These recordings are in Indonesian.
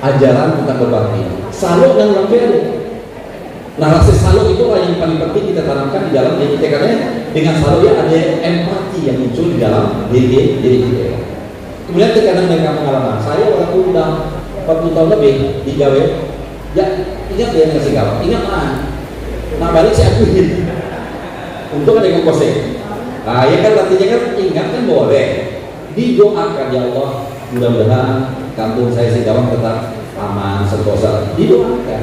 ajaran tentang berbakti. Saluk dan orang tua. Narasi saluk itu yang paling penting kita tanamkan di dalam diri kita, karena dengan saluk ya ada empati yang muncul di dalam diri kita. Kemudian terkadang mereka pengalaman, saya waktu udah 40 tahun lebih di gawe, ya ingat dia ngasih gawe, ingat nah balik saya akuin. Untuk ada yang kosong. Nah ya kan artinya kan ingat kan boleh. Didoakan ya Allah, mudah-mudahan kampung saya Singkawang tetap aman, sentosa. Didoakan.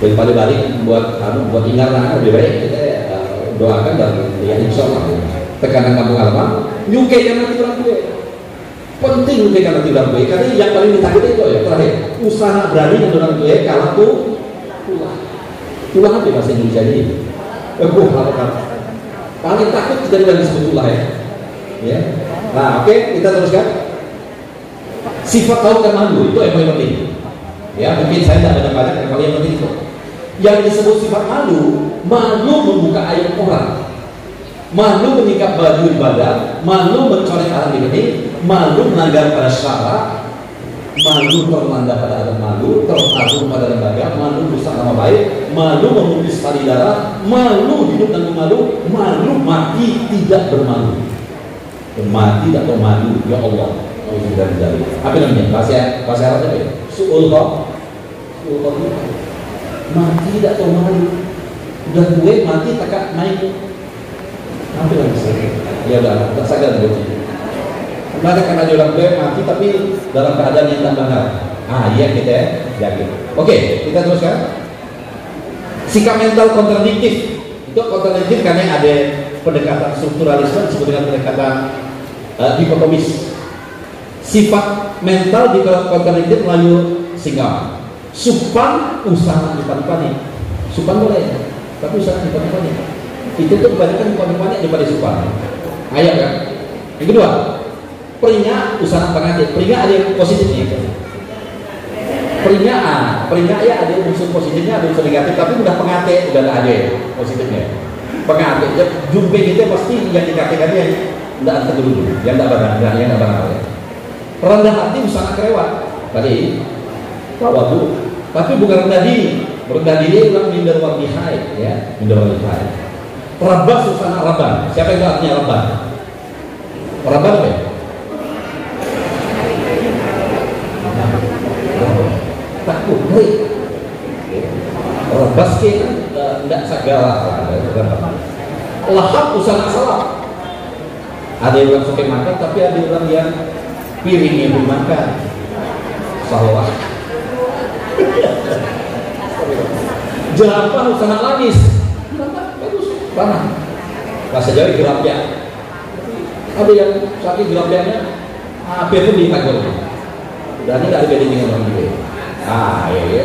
Daripada balik buat ingat lebih baik kita doakan dan ya insya Allah tekanan kampung halaman nyukai karena orang tua penting nyukai karena orang tua, karena yang paling ditakut itu ya terakhir usaha berani dengan orang tua kalau tuh tulah apa bahasa Indonesia ini paling takut kita tidak disebut tulah ya. Nah oke, kita teruskan sifat tahu dan malu itu yang paling penting ya. Mungkin saya tidak banyak yang paling penting itu yang disebut sifat malu membuka aib orang, malu mengikat baju ibadah, malu mencoreng alat ini, malu melanggar pada syarat, malu terlanda pada adat malu, terharu pada lembaga, malu rusak nama baik, malu memutus tali darah, malu hidup dan malu mati tidak bermalu, mati tidak bermalu ya Allah. Apa namanya bahasa Arabnya apa ya? Su'ul mati tidak tahu malu, udah gue mati tak naik apa lagi ya udah tak sadar berarti mereka karena orang gue mati tapi dalam keadaan yang tak benar. Iya kita yakin. Oke, kita teruskan. Sikap mental kontradiktif itu kontradiktif karena ada pendekatan strukturalisme disebut dengan pendekatan dikotomis. Sifat mental di kontradiktif melalui Singkawang. Supan usaha dipan-pani. Supan boleh, tapi usaha dipan-pani. Itu tuh kebanyakan dipan-pani daripada supan. Ayat kan? Yang kedua, peringat usaha pengantin. Peringat ada yang positifnya. Peringat ya ada unsur positifnya, ada unsur negatif. Tapi udah pengantin udah ada positifnya. Pengantin, jumpe kita pasti yang dikatakan yang tidak antar dulu, yang tidak benar, yang tidak benar. Rendah hati usaha kerewat. Tadi tawadu, tapi bukan rendah diri. Rendah diri ulang minder wadihai, ya, minder wadihai. Rabah susana rabah. Siapa yang artinya rabah? Rabah apa ya? Takut, hei. Rabah sih tidak segala. Lahap usana salah. Ada yang suka makan, tapi ada orang yang piringnya belum makan. Salah. Jerapah usaha langis. Bagus, tanah. Bahasa Jawa gerapya. Ada yang sakit gerapyanya, hampir pun ditagor. Dan ini tidak ada bedanya dengan orang juga.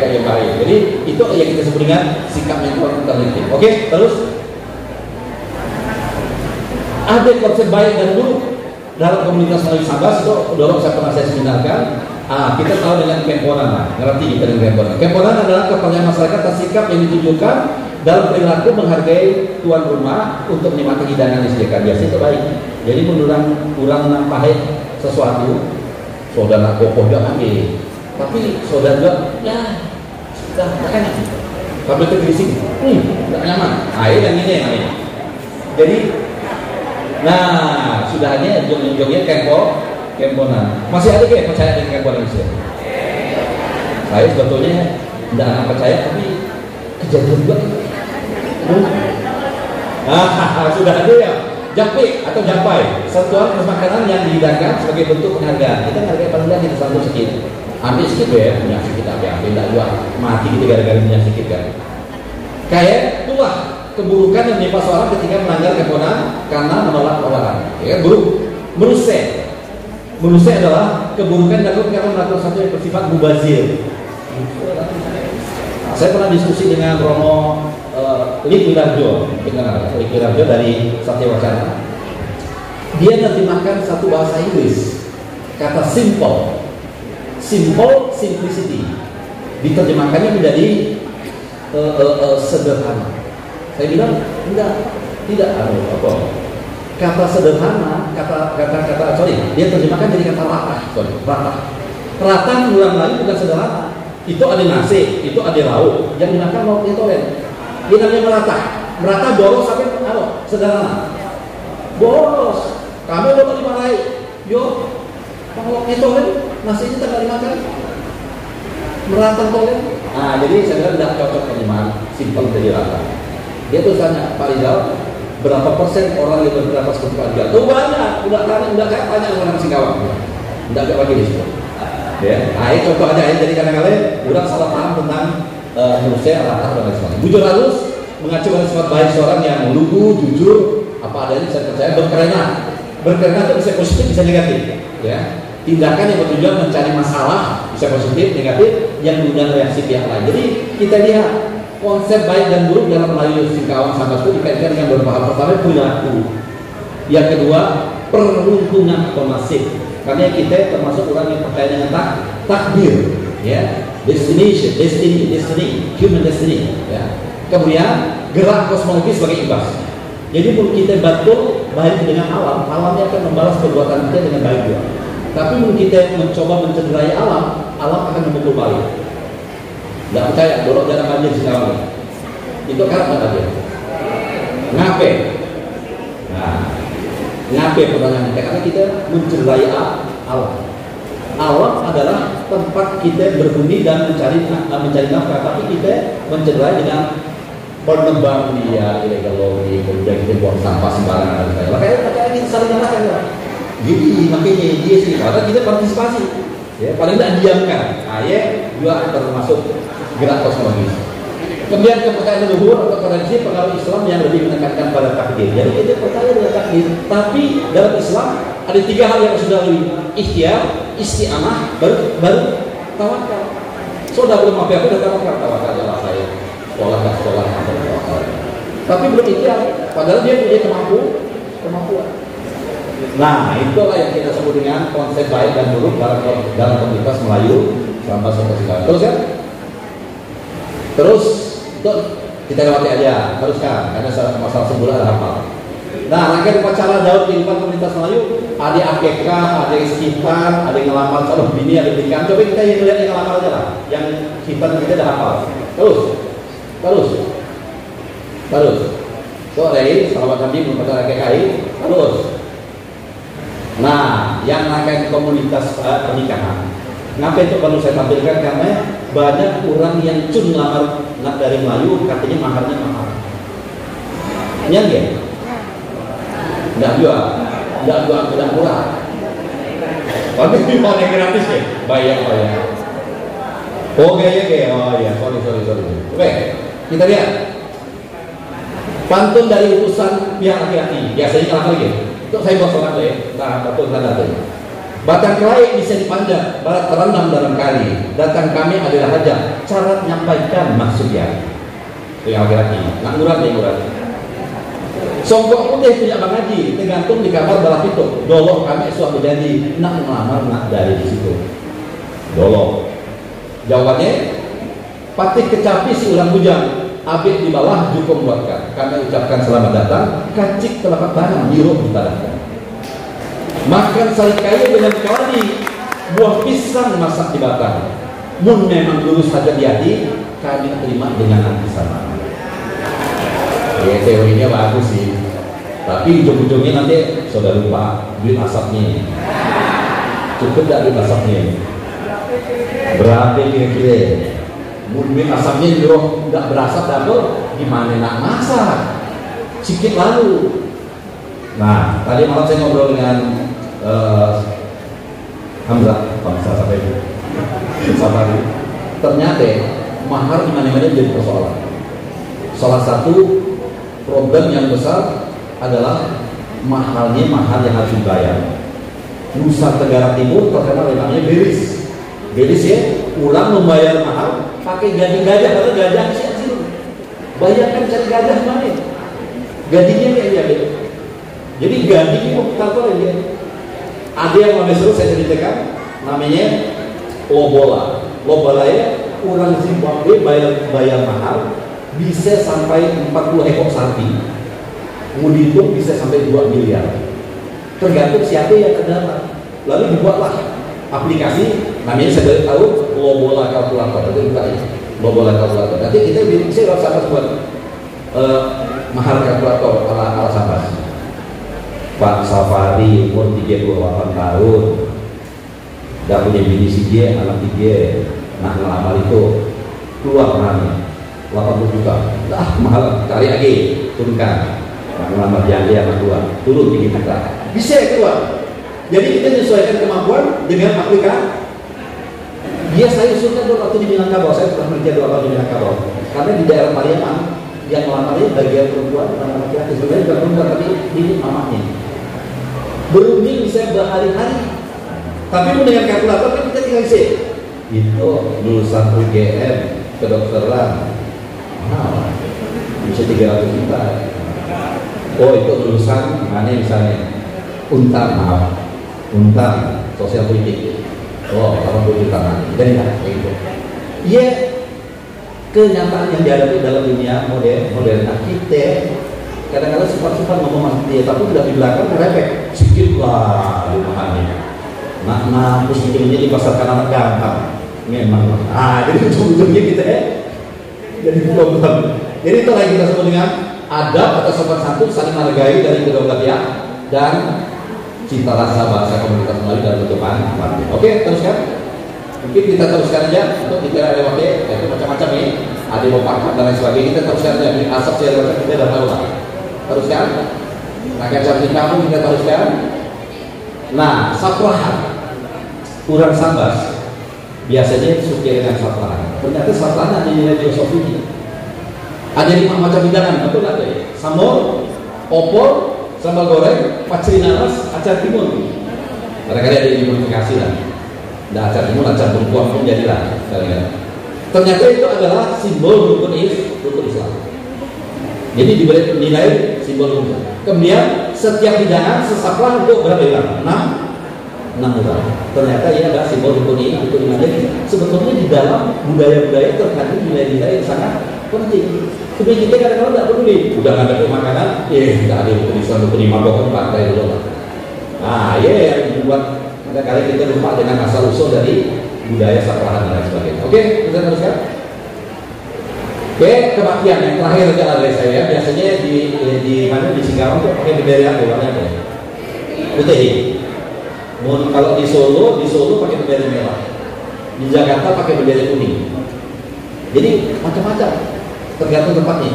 Yang baik. Jadi itu yang kita sebut dengan sikap mental kontradiktif. Oke, terus ada konsep baik dan buruk dalam komunitas Melayu Sambas itu. Dorong saya pernah saya seminarkan. Kita tahu dengan kemponan, ngerti kita dengan kemponan. Kemponan adalah kepercayaan masyarakat atas sikap yang ditunjukkan dalam perilaku menghargai tuan rumah untuk menikmati hidangan yang disediakan. Biasanya itu baik. Jadi menurut kurang nampahin sesuatu, saudara kokoh jangan ambil. Tapi saudara juga, ya, sudah makanya. Sampai tergerising, tidak nyaman. Yang ini yang ini. Jadi, sudah hanya jong-jongnya kemponan. Masih ada yang percaya dengan kemponan itu? Saya sebetulnya tidak percaya, tapi kejadian juga. Sudah ada ya, japik atau japai, sentuhan makanan yang dihidangkan sebagai bentuk penghargaan. Kita menghargai paling tidak kita sambut sedikit, ambil sedikit ya, punya sedikit ambil tidak jual, mati kita gara-gara punya sedikit kan. Kayak itulah keburukan yang menimpa seorang ketika melanggar kemponan karena menolak tawaran. Ya, buruk, Menurut adalah keburukan dilakukan karena melakukan sesuatu yang bersifat mubazir. Saya pernah diskusi dengan Romo Lik Wirarjo dari Satya Wacana. Dia menerjemahkan satu bahasa Inggris, kata simple, simplicity, diterjemahkannya menjadi sederhana. Saya bilang tidak apa. Kata sederhana, dia terjemahkan jadi kata ratah. Ratang orang lain bukan sederhana. Itu ada nasi, itu ada lauk. Yang dimakan lauk etolen. Ini namanya merata. Merata boros sampai sederhana. Boros. Kami udah dimarahi. Yo, kalau etolen nasinya tak dimakan. Merata tolen. Nah, jadi saya kira tidak cocok penyemahan simpel jadi rata. Dia tuh tanya, Pak Rizal, berapa persen orang yang berberapa seperti dia? Tuh banyak, udah kayak banyak orang Singkawang. Tidak kayak lagi di situ. Ya, nah ini contoh aja ya. Jadi kadang-kadang orang salah paham tentang manusia rata dan lain sebagainya. Bujur halus mengacu pada sifat baik seorang yang lugu, jujur, apa adanya, saya percaya, berkerenah. Berkerenah itu bisa positif, bisa negatif. Ya, tindakan yang bertujuan mencari masalah bisa positif, negatif, yang mengundang reaksi pihak lain. Jadi kita lihat konsep baik dan buruk dalam Melayu Singkawang Sambas itu dikaitkan dengan beberapa hal. Pertama, perilaku. Yang kedua, peruntungan atau nasib. Karena kita termasuk orang yang percaya dengan takdir, ya, destiny, human destiny, ya. Kemudian gerak kosmologis sebagai imbas. Jadi pun kita betul baik dengan alam, alamnya akan membalas perbuatan kita dengan baik juga. Tapi pun kita mencoba mencederai alam, alam akan memukul balik. Tidak percaya, dorong dalam banjir sekarang. Itu karakter aja. Ngape? Nah, ngape pertanyaannya? Karena kita mencederai alam. Alam adalah tempat kita berbumi dan mencari nafkah, tapi kita mencederai dengan menebang dia illegal logging, kemudian kita buang sampah sembarangan dan sebagainya. Makanya kita saling nyalakan ya. Jadi makanya dia sih, karena kita partisipasi. Ya, paling tidak diamkan. Ayat juga termasuk gerak kosmologis. Kemudian kepercayaan leluhur atau tradisi pengaruh Islam yang lebih menekankan pada takdir. Jadi kita percaya dengan takdir. Tapi dalam Islam ada 3 hal yang sudah lebih ikhtiar, isti'anah, baru tawakal. Sudah belum apa aku udah tawakal adalah saya sekolah. Tapi belum ikhtiar. Padahal dia punya kemampuan. Nah, itulah yang kita sebut dengan konsep baik dan buruk dalam komunitas Melayu sampai sekarang. Terus kan? Terus itu kita lewati aja, teruskan karena masalah sebulan ada hafal. Nah, rangkaian upacara daur kehidupan komunitas Melayu, ada akekah, ada istighfar, ada ngelamar calon bini, ada pernikahan. Coba kita yang lihat yang ngelamar aja lah, yang istighfar kita udah hafal. Terus. Sore, sahabat Nabi merupakan akekah, terus. Nah, yang rangkaian komunitas pernikahan. Kenapa itu perlu saya tampilkan? Karena banyak orang yang cun ngelamar dari Melayu katanya maharnya mahal. Iya nggak? Tidak murah. Tapi mau yang gratis ya? Bayar. Oh gaya. Oh ya, sorry. Oke, kita lihat. Pantun dari utusan pihak laki-laki. Biasanya kalau lagi. Itu saya buat sholat ya. Nah, betul tanda tuh. Batang kelai bisa dipandang, barat terendam dalam kali. Datang kami adalah hajat. Cara menyampaikan maksudnya. Itu yang laki-laki. Nak murah. Songkok putih punya Bang Haji, tergantung di kamar balas itu. Dolok kami suatu jadi nak melamar nak dari situ. Dolok. Jawabannya, patih kecapi si ulang bujang. Abik di bawah jukung buatkan. Kami ucapkan selamat datang. Kacik telapak tangan biru ditadahkan. Makan sari kayu dengan kaldi, buah pisang masak di batang. Mun memang lurus saja di hati, kami terima dengan hati sama. Ya, teorinya bagus sih. Tapi ujung-ujungnya nanti sudah lupa duit asapnya. Cukup tidak duit asapnya? Berapa kira-kira? Duit asapnya juga nggak berasap double, gimana nak masak? Sikit lalu. Nah, tadi malam saya ngobrol dengan Hamzah, bangsa sampai itu. Safari. Ternyata mahar di mana-mana jadi persoalan. Salah satu problem yang besar adalah mahalnya mahar yang harus dibayar. Nusa Tenggara Timur terkenal namanya beris. Beris ya, ulang membayar mahal pakai gaji gajah, karena gajah kecil. Bayangkan cari gajah mana? Gajinya kayak dia. Jadi gaji itu kalkulator dia. Ada yang lebih seru saya ceritakan, namanya lobola. Lobola ya, orang Zimbabwe bayar mahal bisa sampai 40 ekor sapi. Kemudian itu bisa sampai 2 miliar. Tergantung siapa yang terdapat. Lalu dibuatlah aplikasi namanya saya tahu Lobola kalkulator, itu buka ya, Lobola kalkulator. Nanti kita bisa sama buat mahar kalkulator ala Sabas. Pak Safari umur 38 tahun, udah punya bini si dia, anak dia, nah ngelamar itu keluar orangnya 80 juta, mahal, cari lagi, turunkan, nah ngelamar janji anak dua, turun bikin kita, bisa keluar. Jadi kita menyesuaikan kemampuan dengan aplikasi. Dia saya usulkan dulu waktu di Minangkabau, saya pernah kerja 2 tahun di Minangkabau, karena di daerah Pariaman yang melamarnya bagian perempuan dan laki-laki, sebenarnya bukan perempuan tapi ini mamanya. Berunding bisa berhari-hari, tapi dengan kalkulator kan kita tinggal isi. Itu lulusan UGM kedokteran, bisa 300 juta. Oh itu lulusan mana misalnya? Untar sosial politik. Oh 80 juta nanti. Jadi kayak gitu. Iya, kenyataan yang dihadapi dalam dunia modern kita kadang-kadang sempat ngomong dia, tapi udah di belakang merepek sedikit lah rumahannya. Nah, terus ujungnya dipasarkan anak gampang. Memang. Jadi ujung-ujungnya kita jadi problem. Jadi itu lagi kita sebut dengan adab atau sopan santun, saling menghargai dari kedua belah pihak dan cita rasa bahasa komunitas Melayu dan bentukan. Oke, teruskan. Mungkin kita teruskan aja untuk kita lewat itu macam-macam nih. Ada mau pakai dan lain sebagainya. Kita teruskan aja. Ini asap saya baca kita dah tahu lah. Teruskan. Rakyat cantik kamu kita teruskan. Nah, saprahan. Kurang Sabas biasanya suka dengan saprahan. Ternyata saprahan ada nilai filosofinya. Ada 5 macam hidangan, betul nggak deh? Sambal, opor, sambal goreng, paceri nanas, acar timun. Barangkali ada dimodifikasi lah. Nah, acar timun, acar perempuan pun jadilah. Ternyata itu adalah simbol rukun Islam. Jadi diberi nilai simbol rukun. Kemudian setiap hidangan sesaplah untuk berapa hilang? 6 orang. Ternyata ini adalah simbol rukun Islam. Jadi sebetulnya di dalam budaya-budaya terkandung nilai-nilai yang sangat penting. Kemudian kita kadang-kadang tidak peduli. Udah nggak ada makanan, tidak ada rukun Islam, rukun iman, rukun partai dulu lah. Yang membuat kadang-kadang kita lupa dengan asal usul dari budaya saprahan dan lain sebagainya. Oke, kita teruskan. Oke, kebaktian yang terakhir adalah dari saya. Biasanya di mana di Singkawang tuh pakai bendera warnanya apa? Putih. Kalau di Solo pakai bendera merah. Di Jakarta pakai bendera kuning. Jadi macam-macam, tergantung tempatnya.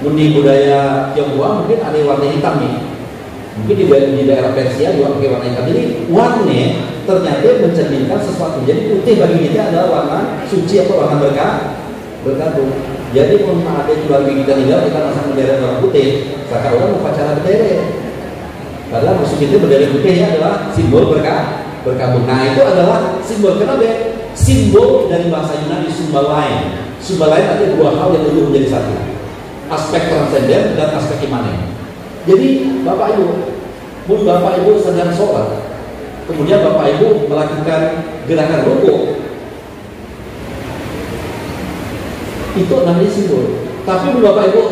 Di budaya Tionghoa mungkin ada warna hitam nih. Mungkin di daerah Persia juga pakai warna hitam. Jadi warna ternyata mencerminkan sesuatu. Jadi putih bagi kita adalah warna suci atau warna berkabung. Jadi kalau ada keluarga kita tinggal kita pasang bendera warna putih, maka orang upacara bendera. Padahal maksud kita bendera putihnya adalah simbol berkabung. Nah itu adalah simbol kenapa? Simbol dari bahasa Yunani sumbalain. Sumbalain ada 2 hal yang perlu menjadi satu. Aspek transenden dan aspek imanen. Jadi Bapak Ibu sedang sholat, kemudian Bapak Ibu melakukan gerakan rukuk, itu namanya simbol. Tapi Bapak Ibu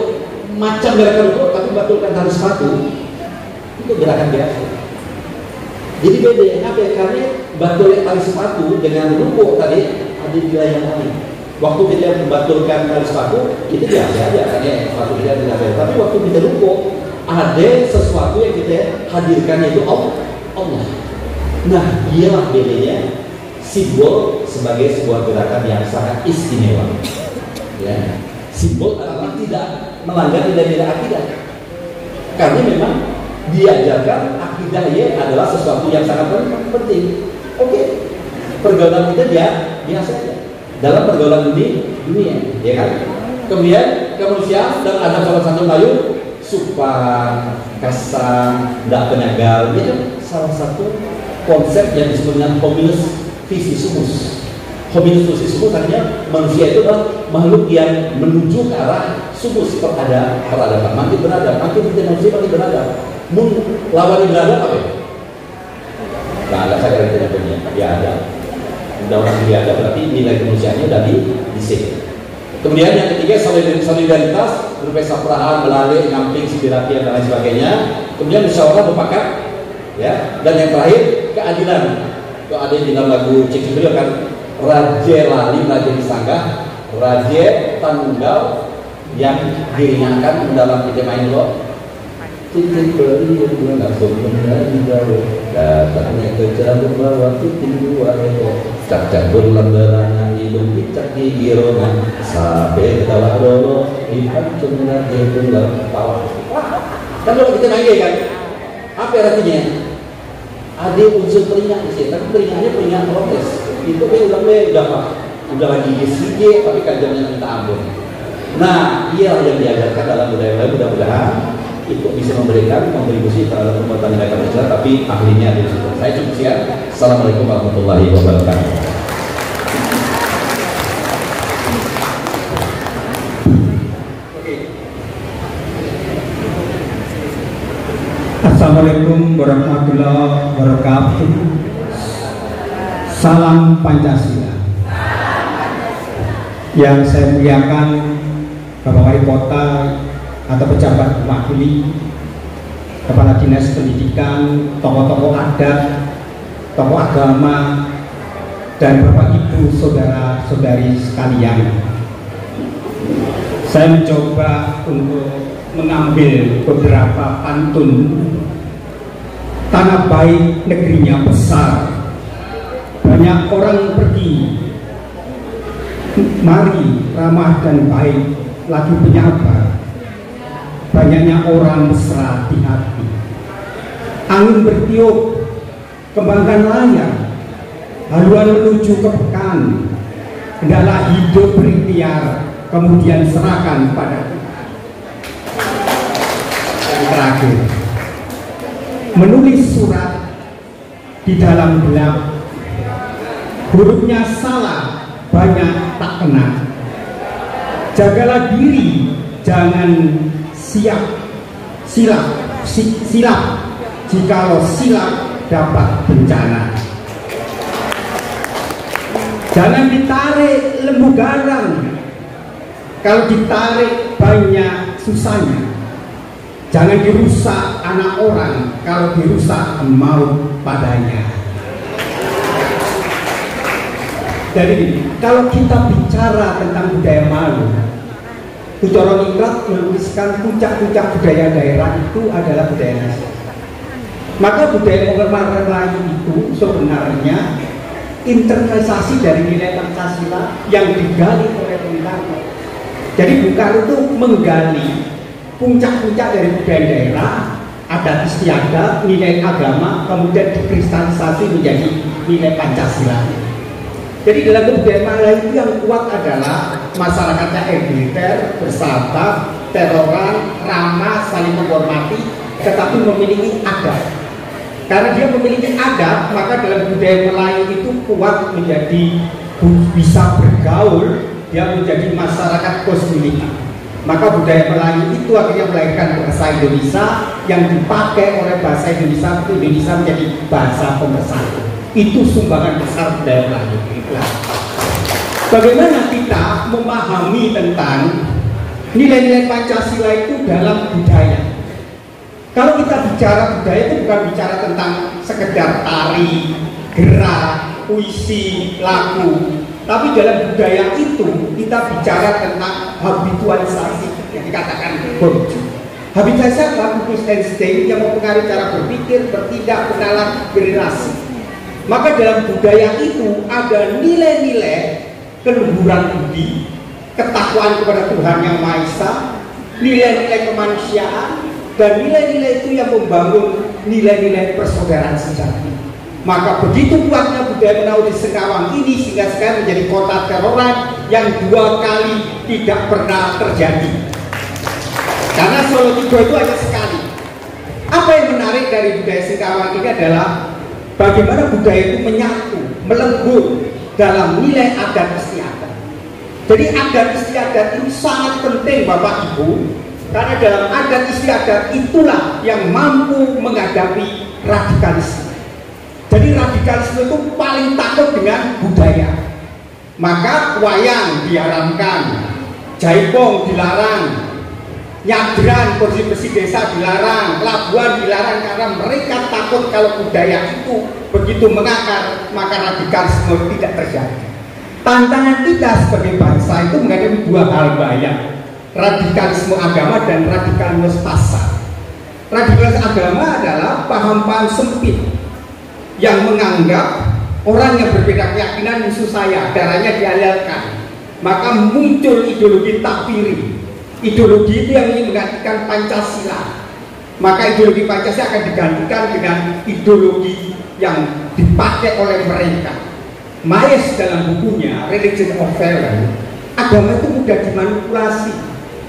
macam gerakan rukuk tapi batulkan tali sepatu, itu gerakan biasa. Jadi beda. Karena batulkan tali sepatu dengan rukuk tadi ada nilai yang lain. Waktu kita membatulkan tali sepatu, itu biasa aja karena sepatu kita tidak ada. Tapi waktu kita rukuk, ada sesuatu yang kita hadirkan, yaitu Allah. Nah, ialah bedanya simbol sebagai sebuah gerakan yang sangat istimewa. Ya, simbol adalah tidak melanggar nilai-nilai akidah. Karena memang diajarkan akidahnya adalah sesuatu yang sangat penting. Oke, pergaulan kita biasa saja dalam pergaulan dunia, ya kan? Kemudian kemanusiaan dan ada salah satu Melayu sopan, kasar, tidak penyagal. Itu salah satu konsep yang disebut dengan hominis visimus. Hominis visimus artinya manusia itu adalah makhluk yang menuju ke arah sumus, peradaban, makin beradab, makin kita manusia makin beradab. Lawan beradab apa ya? Nah, ada saya tidak punya, dia ada. Udah orang dia ada, berarti nilai kemanusiaannya udah disik. Kemudian yang ketiga solidaritas berupa saprahan, belalai, ngamping, sipirapi dan lain sebagainya. Kemudian musyawarah mufakat, ya. Dan yang terakhir keadilan. Kalau ada di dalam lagu Cik Beliau kan, Raja Lali, Raja Disanggah, Raja Tanggal yang diringankan dalam kita main lo. Titik beri yang langsung menjadi jauh, datangnya ke jalur bawah titik dua ekor, cak-cak berlambaran hidung picak di girongan, sampai ketawa dolo, dipancung lagi tunggal bawah. Kan kalau kita main kan, apa artinya? Ada unsur peringat di sini, tapi peringatnya peringat protes. Itu kan udah lagi SJ, tapi kajiannya minta ampun. Nah, ia yang diajarkan dalam budaya mudah-mudahan itu bisa memberikan kontribusi terhadap pembuatan nilai Pancasila, tapi ahlinya di situ. Saya cukup sekian. Assalamualaikum warahmatullahi wabarakatuh. Assalamualaikum warahmatullahi wabarakatuh. Salam Pancasila. Yang saya muliakan Bapak Wali Kota atau pejabat mewakili, kepala dinas pendidikan, tokoh-tokoh adat, tokoh agama, dan Bapak Ibu saudara-saudari sekalian. Saya mencoba untuk mengambil beberapa pantun. Tanah baik negerinya besar, banyak orang pergi, mari ramah dan baik, lagi penyabar, banyaknya orang mesra di hati. Angin bertiup, kembangkan layar, haluan menuju ke pekan, hendaklah hidup berikhtiar, kemudian serahkan pada Tuhan. Yang terakhir, menulis surat di dalam gelap, hurufnya salah, banyak tak kena. Jagalah diri, jangan silap, jikalau silap dapat bencana. Jangan ditarik lembu garang, kalau ditarik banyak susahnya. Jangan dirusak anak orang, kalau dirusak maut padanya. Jadi kalau kita bicara tentang budaya Malu, Kucoro Ningrat menuliskan puncak-puncak budaya daerah itu adalah budaya nasional. Maka budaya Melayu itu sebenarnya internalisasi dari nilai Pancasila yang digali oleh Bung Karno. Jadi Bung Karno itu menggali puncak-puncak dari budaya daerah, adat istiadat, nilai agama, kemudian dikristalisasi menjadi nilai Pancasila. Jadi dalam budaya Melayu itu yang kuat adalah masyarakatnya egaliter, bersahabat, toleran, ramah, saling menghormati, tetapi memiliki adat. Karena dia memiliki adat, maka dalam budaya Melayu itu kuat menjadi bisa bergaul, dia menjadi masyarakat kosmopolitan. Maka budaya Melayu itu akhirnya melahirkan bahasa Indonesia yang dipakai oleh bahasa Indonesia menjadi bahasa pemersatu. Itu sumbangan besar budaya Melayu. Bagaimana kita memahami tentang nilai-nilai Pancasila itu dalam budaya? Kalau kita bicara budaya itu bukan bicara tentang sekedar tari, gerak, puisi, lagu, tapi dalam budaya itu kita bicara tentang habitualisasi yang dikatakan Bourdieu. Habitualisasi adalah kukus insting yang mempengaruhi cara berpikir, bertindak, bernalar, berrelasi. Maka dalam budaya itu ada nilai-nilai keluhuran budi, ketakwaan kepada Tuhan Yang Maha Esa, nilai-nilai kemanusiaan, dan nilai-nilai itu yang membangun nilai-nilai persaudaraan sejati. Maka begitu kuatnya budaya Menahu di Singkawang ini sehingga sekarang menjadi kota teroran yang 2 kali tidak pernah terjadi. Karena Solo Tigo itu hanya sekali. Apa yang menarik dari budaya Singkawang ini adalah bagaimana budaya itu menyatu, melenggut dalam nilai adat istiadat. Jadi adat istiadat itu sangat penting Bapak Ibu, karena dalam adat istiadat itulah yang mampu menghadapi radikalisme. Jadi radikalisme itu paling takut dengan budaya. Maka wayang diharamkan, jaipong dilarang, Nyadran, bersih-bersih desa dilarang, pelabuhan dilarang karena mereka takut kalau budaya itu begitu mengakar maka radikalisme tidak terjadi. Tantangan kita sebagai bangsa itu menghadapi dua hal banyak, radikalisme agama dan radikalisme pasar. Radikalisme agama adalah paham-paham sempit yang menganggap orang yang berbeda keyakinan musuh saya, darahnya dihalalkan. Maka muncul ideologi takfiri. Ideologi itu yang ingin menggantikan Pancasila. Maka ideologi Pancasila akan digantikan dengan ideologi yang dipakai oleh mereka. Mayes dalam bukunya Religion of Violence, agama itu mudah dimanipulasi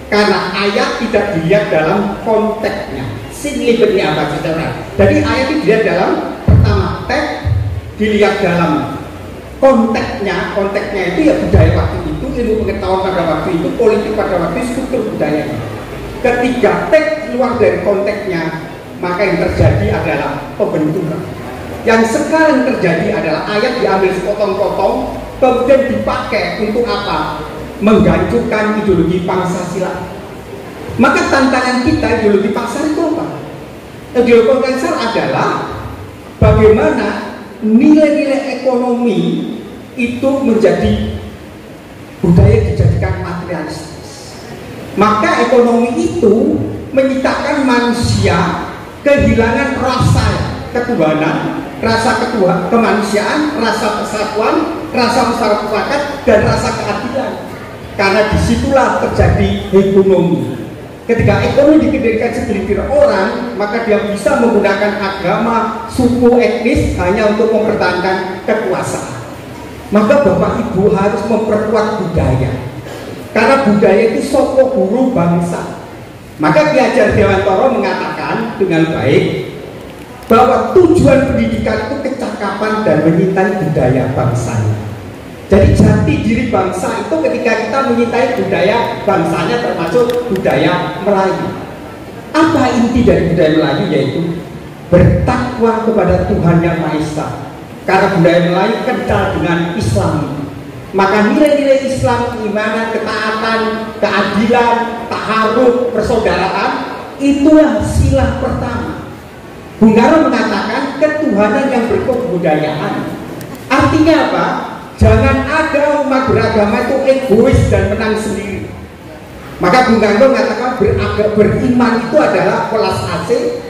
karena ayat tidak dilihat dalam konteksnya. Signifikannya apa saudara? Jadi ayat itu dilihat dalam pertama teks, dilihat dalam konteksnya itu ya budaya waktu itu, ilmu pengetahuan pada waktu itu, politik pada waktu itu, struktur budayanya. Ketika teks keluar dari konteksnya, maka yang terjadi adalah pembentukan. Yang sekarang terjadi adalah ayat diambil sepotong-potong, kemudian dipakai untuk apa? Menghancurkan ideologi Pancasila. Maka tantangan kita ideologi pasar itu apa? Ideologi pasar adalah bagaimana nilai-nilai ekonomi itu menjadi budaya dijadikan materialistis. Maka ekonomi itu menciptakan manusia kehilangan rasa ketuhanan, rasa kemanusiaan, rasa persatuan, rasa masyarakat dan rasa keadilan. Karena disitulah terjadi ekonomi. Ketika ekonomi dikendalikan segelintir orang, maka dia bisa menggunakan agama, suku, etnis hanya untuk mempertahankan kekuasaan. Maka Bapak Ibu harus memperkuat budaya, karena budaya itu soko guru bangsa. Maka Ki Hajar Dewantara mengatakan dengan baik bahwa tujuan pendidikan itu kecakapan dan menyintai budaya bangsanya. Jadi jati diri bangsa itu ketika kita menyintai budaya bangsanya, termasuk budaya Melayu. Apa inti dari budaya Melayu? Yaitu bertakwa kepada Tuhan Yang Maha Esa. Karena budaya Melayu kental dengan Islam. Maka nilai-nilai Islam, keimanan, ketaatan, keadilan, taharuf, persaudaraan, itulah sila pertama. Bung Karno mengatakan ketuhanan yang berkebudayaan. Artinya apa? Jangan ada umat beragama itu egois dan menang sendiri. Maka Bung Karno mengatakan beriman itu adalah welas asih,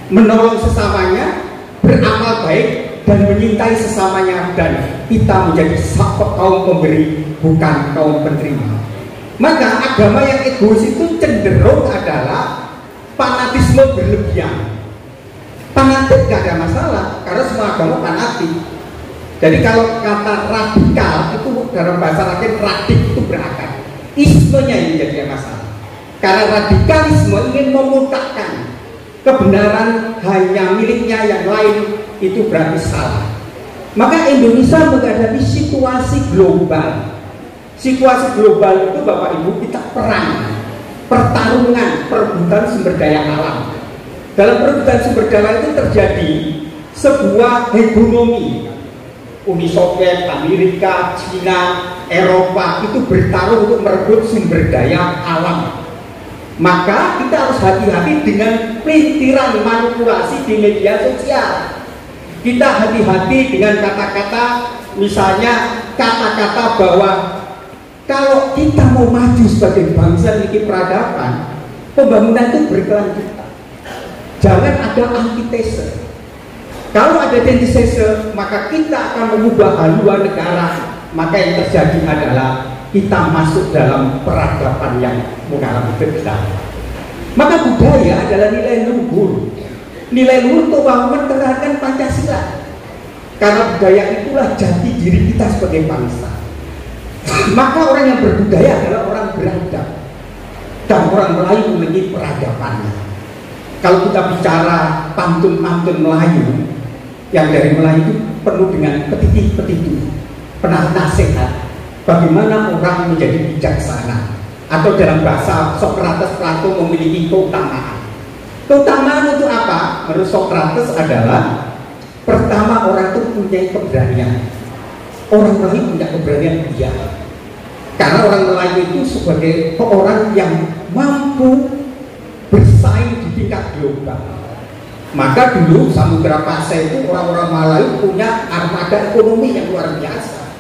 menolong sesamanya, beramal baik dan menyintai sesamanya, dan kita menjadi kaum pemberi bukan kaum penerima. Maka agama yang egois itu cenderung adalah fanatisme berlebihan. Fanatik gak ada masalah karena semua agama fanatik. Jadi kalau kata radikal itu dalam bahasa Latin radik itu berakar. Ismenya yang menjadi masalah. Karena radikalisme ingin memutakkan kebenaran hanya miliknya yang lain, itu berarti salah. Maka Indonesia menghadapi situasi global. Situasi global itu Bapak Ibu kita perang, pertarungan, perebutan sumber daya alam. Dalam perebutan sumber daya itu terjadi sebuah hegemoni. Uni Soviet, Amerika, Cina, Eropa itu bertarung untuk merebut sumber daya alam. Maka kita harus hati-hati dengan pelintiran manipulasi di media sosial. Kita hati-hati dengan kata-kata, misalnya kata-kata bahwa kalau kita mau maju sebagai bangsa memiliki peradaban, pembangunan itu berkelanjutan. Jangan ada antitese. Kalau ada antitese, maka kita akan mengubah haluan negara. Maka yang terjadi adalah kita masuk dalam peradaban yang mengalami kegagalan. Maka budaya adalah nilai luhur. Nilai luhur itu mempertahankan Pancasila. Karena budaya itulah jati diri kita sebagai bangsa. Maka orang yang berbudaya adalah orang beradab. Dan orang Melayu memiliki peradabannya. Kalau kita bicara pantun-pantun Melayu, yang dari Melayu itu penuh dengan petitih-petitih, nasihat bagaimana orang menjadi bijaksana, atau dalam bahasa Socrates, Plato memiliki keutamaan. Keutamaan itu apa? Menurut Socrates adalah pertama, orang itu punya keberanian. Orang Melayu punya keberanian dia, karena orang Melayu itu sebagai orang yang mampu bersaing di tingkat global. Maka dulu Samudra Pasai itu orang-orang Melayu punya armada ekonomi yang luar biasa,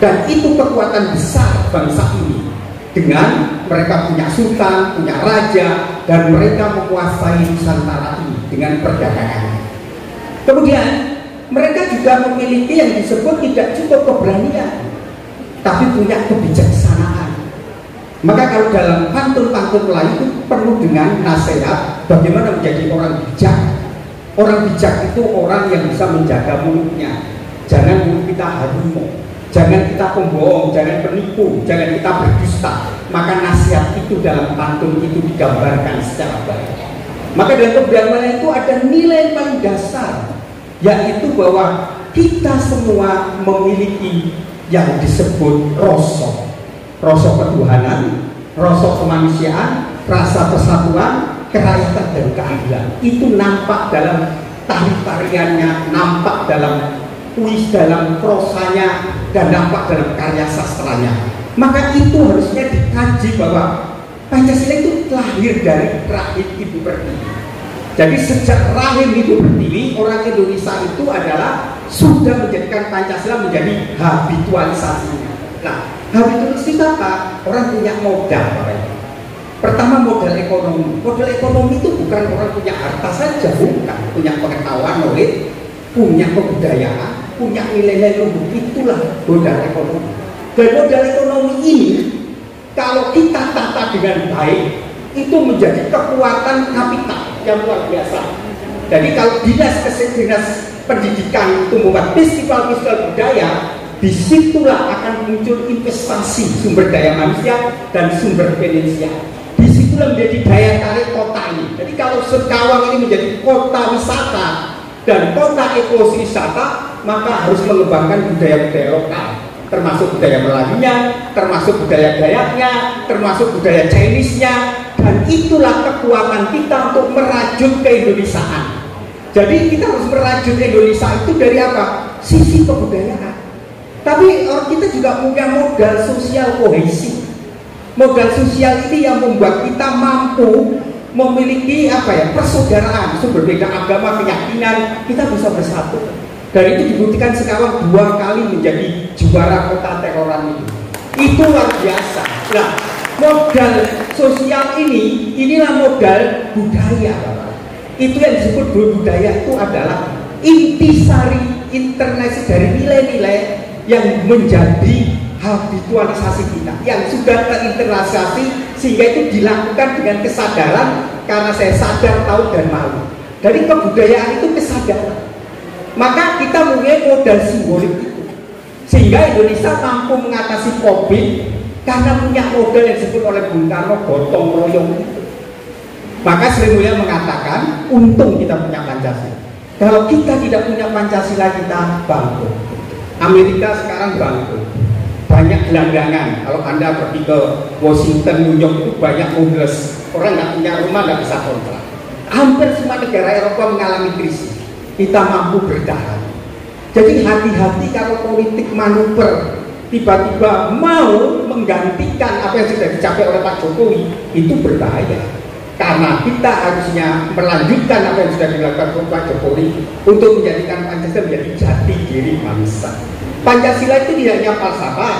dan itu kekuatan besar bangsa ini. Dengan mereka punya sultan, punya raja, dan mereka menguasai Nusantara ini dengan perdagangan. Kemudian mereka juga memiliki yang disebut tidak cukup keberanian, tapi punya kebijaksanaan. Maka kalau dalam pantun-pantun Melayu itu perlu dengan nasihat bagaimana menjadi orang bijak. Orang bijak itu orang yang bisa menjaga mulutnya. Jangan mulut kita harimau, jangan kita pembohong, jangan penipu, jangan kita berdusta. Maka nasihat itu dalam pantun itu digambarkan secara baik. Maka dalam kebudayaan Melayu itu ada nilai paling dasar, yaitu bahwa kita semua memiliki yang disebut rasa ketuhanan, rasa kemanusiaan, rasa persatuan, kerakyatan dan keadilan. Itu nampak dalam tari-tariannya, nampak dalam puisi, dalam prosanya, dan nampak dalam karya sastranya. Maka itu harusnya dikaji bahwa Pancasila itu lahir dari rahim Ibu Pertiwi. Jadi sejak rahim Ibu Pertiwi, orang Indonesia itu adalah sudah menjadikan Pancasila menjadi habitualisasinya. Nah, habitualisasi apa? Orang punya modal, pertama modal ekonomi. Modal ekonomi itu bukan orang punya harta saja, bukan, punya pengetahuan, knowledge, punya kebudayaan, punya nilai-nilai luhur. Itulah modal ekonomi. Dan modal ekonomi ini kalau kita tata dengan baik, itu menjadi kekuatan kapital yang luar biasa. Jadi kalau dinas pendidikan itu membuat festival-festival budaya, disitulah akan muncul investasi sumber daya manusia dan sumber finansial. Disitulah menjadi daya tarik kota ini. Jadi kalau Singkawang ini menjadi kota wisata dan kota ekowisata, maka harus mengembangkan budaya-budaya lokal, termasuk budaya Melayunya, termasuk budaya Dayaknya, termasuk budaya Chinese-nya, dan itulah kekuatan kita untuk merajut keindonesiaan. Jadi kita harus merajut Indonesia itu dari apa? Sisi kebudayaan. Tapi orang kita juga punya modal sosial kohesi. Modal sosial ini yang membuat kita mampu memiliki persaudaraan, berbeda agama, keyakinan, kita bisa bersatu. Dan itu dibuktikan Singkawang 2 kali menjadi juara kota teroran ini. Itu luar biasa. Nah, modal sosial ini, inilah modal budaya. Itu yang disebut budaya itu adalah intisari internasi dari nilai-nilai yang menjadi habitualisasi kita, yang sudah terinternalisasi, sehingga itu dilakukan dengan kesadaran, karena saya sadar, tahu, dan malu. Dari kebudayaan itu kesadaran. Maka kita mempunyai modal simbolik itu, sehingga Indonesia mampu mengatasi COVID karena punya modal yang disebut oleh Bung Karno gotong royong itu. Maka Sri Mulyani mengatakan, untung kita punya Pancasila. Kalau kita tidak punya Pancasila, kita bangkrut. Amerika sekarang bangkrut, banyak gelandangan. Kalau Anda pergi ke Washington, New York itu banyak homeless, orang nggak punya rumah, nggak bisa kontrak. Hampir semua negara Eropa mengalami krisis. Kita mampu bertahan. Jadi hati-hati kalau politik manuver tiba-tiba mau menggantikan apa yang sudah dicapai oleh Pak Jokowi, itu berbahaya. Karena kita harusnya melanjutkan apa yang sudah dilakukan oleh Pak Jokowi untuk menjadikan Pancasila menjadi jati diri bangsa. Pancasila itu tidak hanya falsafah,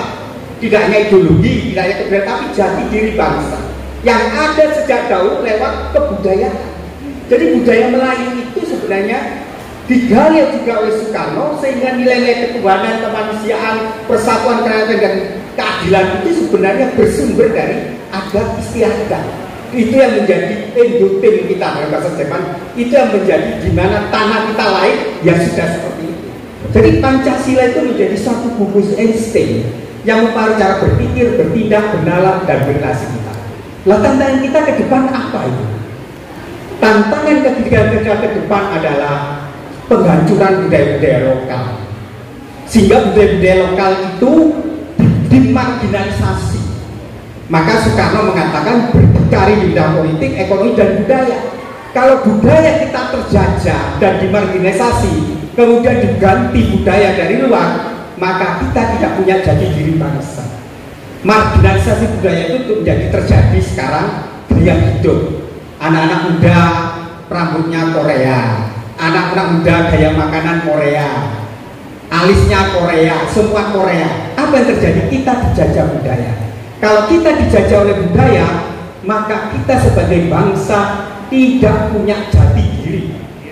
tidak hanya ideologi, tidak hanya kebudayaan, tapi jati diri bangsa yang ada sejak dahulu lewat kebudayaan. Jadi budaya Melayu itu sebenarnya digali juga oleh Soekarno, sehingga nilai-nilai ketuhanan, kemanusiaan, persatuan, kerakyatan, dan keadilan itu sebenarnya bersumber dari adat istiadat. Itu yang menjadi endotem kita dalam bahasa Jerman. Itu yang menjadi di mana tanah kita lain, ya sudah seperti itu. Jadi Pancasila itu menjadi satu gugus insting yang mempengaruhi cara berpikir, bertindak, bernalar, dan berrelasi kita. Lah tantangan kita ke depan apa itu? Tantangan ketiga ke depan adalah penghancuran budaya-budaya lokal, sehingga budaya-budaya lokal itu dimarginalisasi. Maka Soekarno mengatakan berdikari di bidang politik, ekonomi, dan budaya. Kalau budaya kita terjajah dan dimarginalisasi, kemudian diganti budaya dari luar, maka kita tidak punya jati diri bangsa. Marginalisasi budaya itu menjadi terjadi sekarang gaya hidup. Anak-anak muda rambutnya Korea, anak-anak muda gaya makanan Korea, alisnya Korea, semua Korea. Apa yang terjadi? Kita dijajah budaya. Kalau kita dijajah oleh budaya, maka kita sebagai bangsa tidak punya jati diri.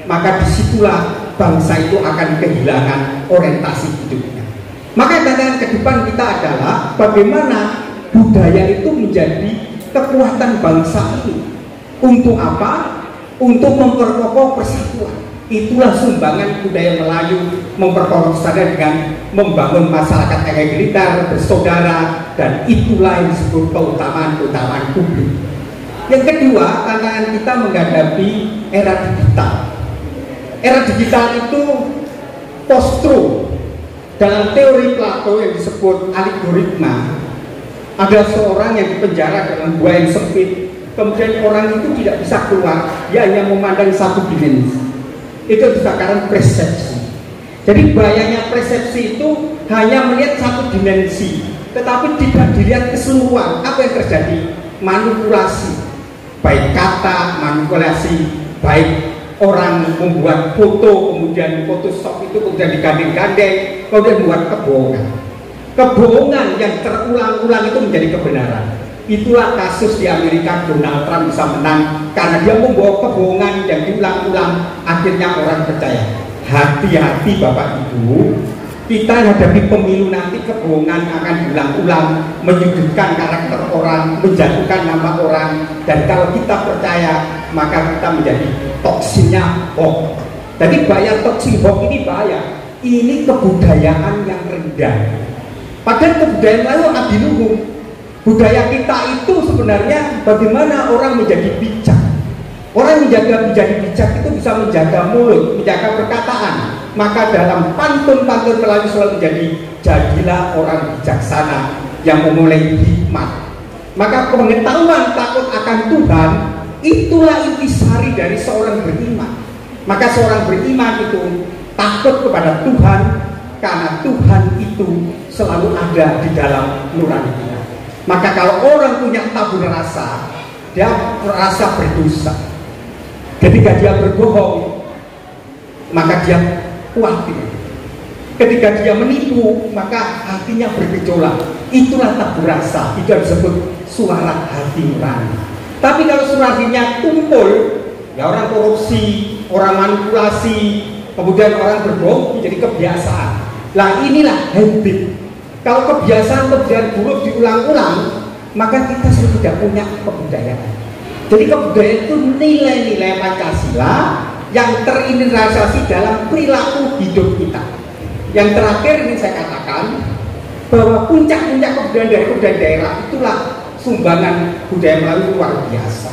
Maka disitulah bangsa itu akan kehilangan orientasi hidupnya. Maka tantangan ke depan kita adalah bagaimana budaya itu menjadi kekuatan bangsa ini. Untuk apa? Untuk memperkokoh persatuan. Itulah sumbangan budaya Melayu, memperkokoh persatuan dengan membangun masyarakat egaliter, bersaudara, dan itulah yang disebut keutamaan-keutamaan publik. Yang kedua, tantangan kita menghadapi era digital. Era digital itu post-truth. Dalam teori Plato yang disebut algoritma, ada seorang yang dipenjara dalam gua yang sempit, kemudian orang itu tidak bisa keluar, dia hanya memandang satu dimensi. Itu dikatakan persepsi. Jadi bahayanya persepsi itu hanya melihat satu dimensi, tetapi tidak dilihat keseluruhan. Apa yang terjadi? Manipulasi, baik kata, manipulasi, baik orang membuat foto, kemudian Photoshop itu kemudian digandeng-gandeng, kemudian membuat kebohongan. Kebohongan yang terulang-ulang itu menjadi kebenaran. Itulah kasus di Amerika Donald Trump bisa menang karena dia membawa kebohongan yang diulang-ulang, akhirnya orang percaya. Hati-hati Bapak Ibu, kita hadapi pemilu nanti kebohongan akan diulang-ulang, menyudutkan karakter orang, menjatuhkan nama orang, dan kalau kita percaya maka kita menjadi toksinnya hoax. Jadi bahaya toksin hoax ini bahaya. Ini kebudayaan yang rendah. Padahal kebudayaan lalu adiluhum. Budaya kita itu sebenarnya bagaimana orang menjadi bijak. Orang menjadi bijak itu bisa menjaga mulut, menjaga perkataan. Maka dalam pantun-pantun Melayu selalu menjadi jadilah orang bijaksana yang memulai hikmat. Maka pengetahuan takut akan Tuhan itulah intisari dari seorang beriman. Maka seorang beriman itu takut kepada Tuhan karena Tuhan itu selalu ada di dalam nurani kita. Maka kalau orang punya tabur rasa, dia merasa berdosa. Ketika dia berbohong, maka dia khawatir. Ketika dia menipu, maka hatinya bergejolak. Itulah tabur rasa. Itu disebut suara hati nurani. Tapi kalau suara hatinya tumpul, ya orang korupsi, orang manipulasi, kemudian orang berbohong menjadi kebiasaan. Nah inilah habit. Kalau kebiasaan buruk diulang-ulang, maka kita sudah tidak punya kebudayaan. Jadi kebudayaan itu nilai-nilai Pancasila yang terintegrasi dalam perilaku hidup kita. Yang terakhir ini saya katakan bahwa puncak-puncak kebudayaan daerah itulah sumbangan budaya Melayu luar biasa.